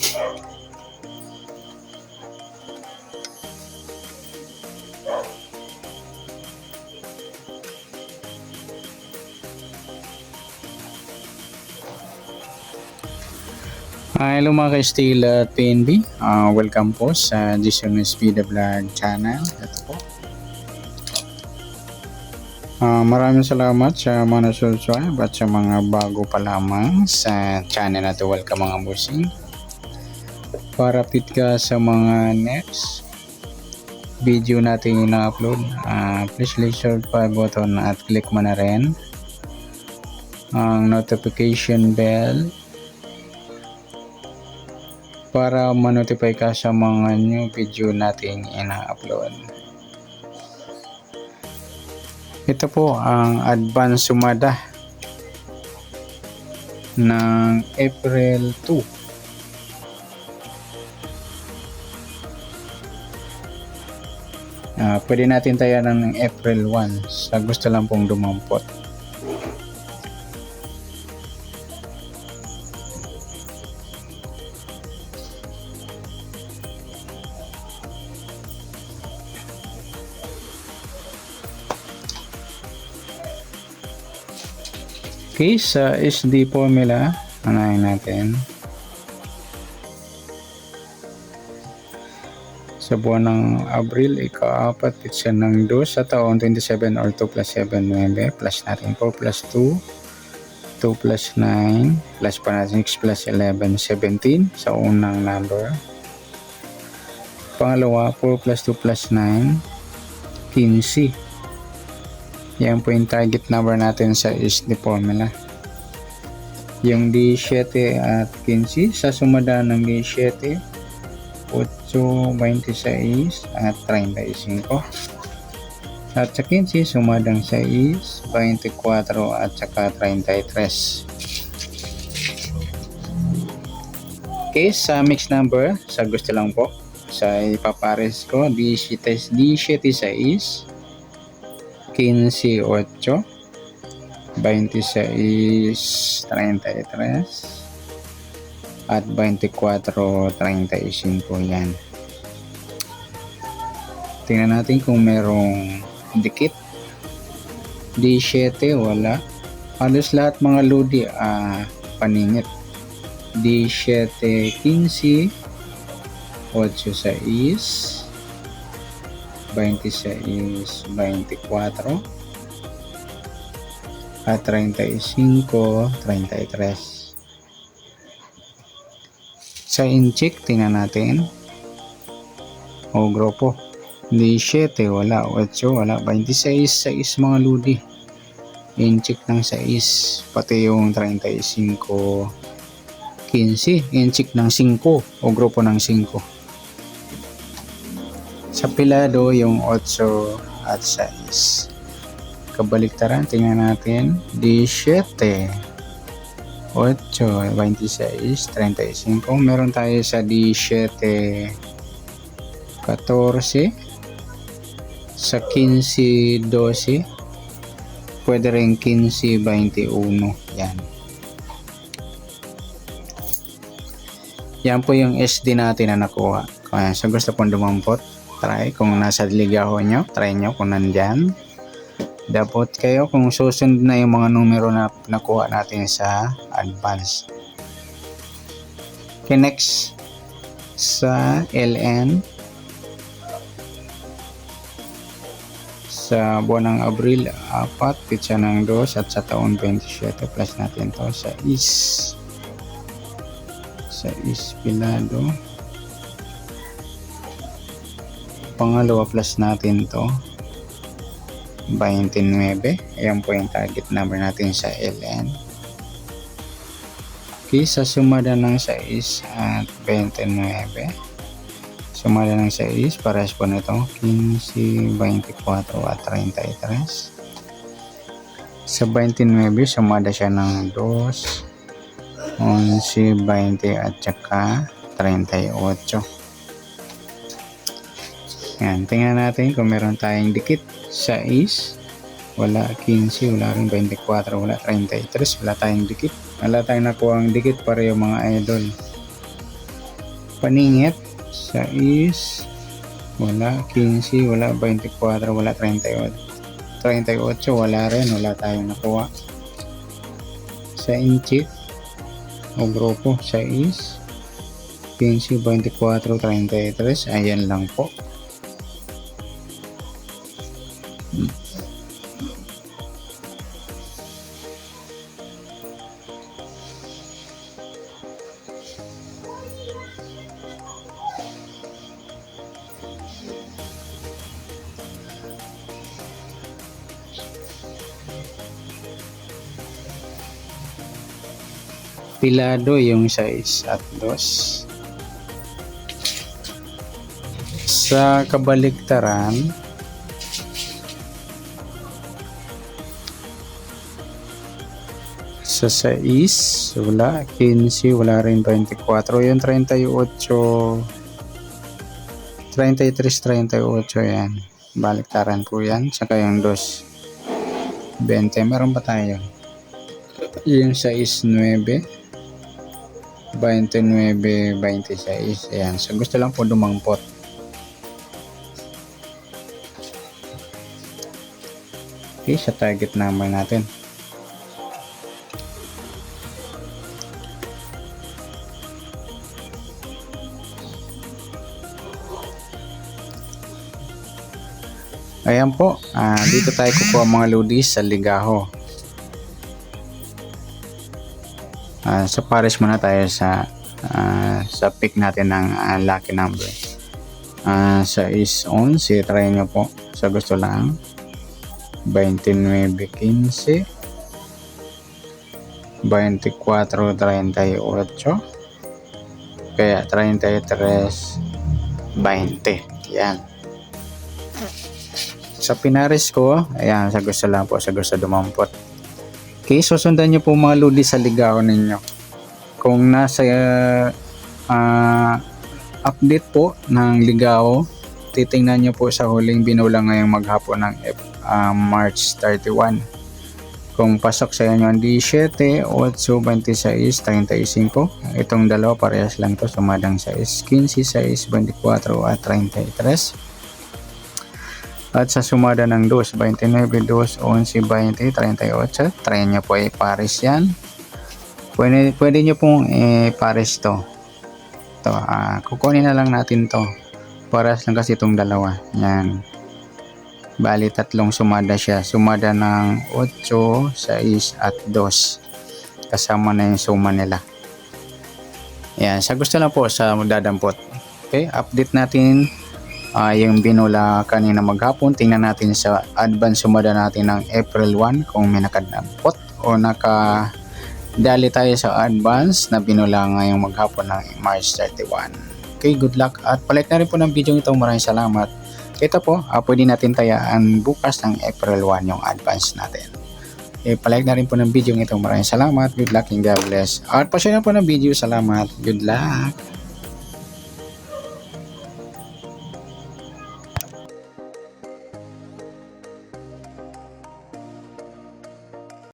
Hello mga ka-Steel at PNB. Welcome po sa Jason Speed Vlog channel. Ito po. Maraming salamat sa mga nasusunod at sa mga bago pa lamang sa channel na ito. Welcome mga bossing. Para update ka sa mga next video natin yung na-upload, please click subscribe button at click mo na rin ang notification bell para ma-notify ka sa mga new video nating ina-upload. Ito po ang advance sumada ng April 2. Pwede natin tayanan ng April 1 sa gusto lang pong dumampot. Okay, sa SD formula, anahin natin. Sa buwan ng Abril, ika-4, pitsa ng 2 sa taon 27 or 2 plus 7, 9, plus natin 4 plus 2, 2 plus 9, plus pa natin 6 plus 11, 17 sa unang number. Pangalawa, 4 plus 2 plus 9, 15. Yan po yung target number natin sa SD formula. Yung D7 at 15 sa sumada ng D7, 8, 26 at 35. At sa 15, sumadang 6, 24 at saka 33. Okay, sa mixed number, sa gusto lang po, sa ipapares ko, D7 6, 15, 8, 26, 33 at 24, 35 yan. Tingnan natin kung merong dikit. D7 wala. Halos lahat mga lodi paningit. D7 15, 8 6, 26, 24 at 35, 33. Sa incheck, tingnan natin. O grupo. D7 wala, 8 wala, 26, 6 mga ludi. Incheck ng 6, pati yung 35, 15. Incheck ng 5 o grupo ng 5. Sa pilado, yung 8 at 6. Kabaliktaran, tingnan natin. D7, 8, 26, 35. Meron tayo sa D7, 14. Sa 15, 12. Pwede rin 15, 21. Yan. Yan po yung SD natin na nakuha. Kaya sa gusto pong dumampot, try kung nasa ligaho nyo, try nyo kung nandyan. Dapat kayo kung susunod na yung mga numero na nakuha natin sa advance. Okay, next sa LN. Sa buwan ng Abril, 4, pitsa ng 2 at sa taon 27, plus natin to sa pilado. Pangalawa, plus natin to 29. Ayan po yung target number natin sa LN. Okay, sa sumada ng 6 at 29. Sumada ng 6, parehas po nito 15, 24 at 33. Sa 29, sumada siya ng 2, 11, 20 at saka 38. Yan, tingnan natin kung meron tayong dikit. 6, wala. 15, wala rin. 24, wala. 33, wala tayong dikit. Wala tayong nakuha ang dikit para yung mga idol. Paningit, 6, wala. 15, wala. 24, wala. 38, wala rin. Wala tayong nakuha. Sa inchik o grupo, 6, 15, 24, 33. Ayan lang po. Pilado yung 6 at 2. Sa kabaligtaran, sa 6, wala. 15, wala rin. 24, yung 38, 33, 38, yan. Baliktaran po yan. Saka yung 2, 20. Meron ba tayo? Yung 6, 9. 29, 26. Ayan. So, gusto lang po dumampot. Okay, sa target number natin. Ayan po. Dito tayo kukuha mga ludis sa ligaho. Sa pares muna tayo sa pick natin ng lucky number. Sa 11, try nyo po sa gusto lang. 29, 15, 24, 38, kaya 33, 20. Yan. Sa pinares ko, ayan, sa gusto lang po, sa gusto dumampot. Okay, susundan nyo po mga ludi sa ligaw ninyo. Kung nasa update po ng ligaw, titingnan nyo po sa huling binulang ngayong maghapon ng March 31. Kung pasok sa inyo ang 17, 8, 26, 35, itong dalawa parehas lang to, sumadang 6, 15, 6, 24 at 33. At sa sumada ng 2, 29, 2, 11, 20, 38, try nyo po i-pares yan. Pwede nyo pong i-pares to. Kukunin na lang natin to. Pares lang kasi itong dalawa. Yan. Bali, 3 sumada siya. Sumada ng 8, 6, at 2. Kasama na yung suma nila. Yan. Sa gusto lang po sa dadampot. Okay, update natin yung binula kanina maghapon. Tingnan natin sa advance sumada natin ng April 1 kung may nakadampot o nakadali tayo sa advance na binula ngayong maghapon ng March 31. Okay, good luck at palike na rin po ng video ito. Maraming salamat. Ito po, pwede natin tayaan bukas ng April 1 yung advance natin. Okay, palike na rin po ng video ito. Maraming salamat. Good luck and God bless. At pa-share na po ng video. Salamat. Good luck.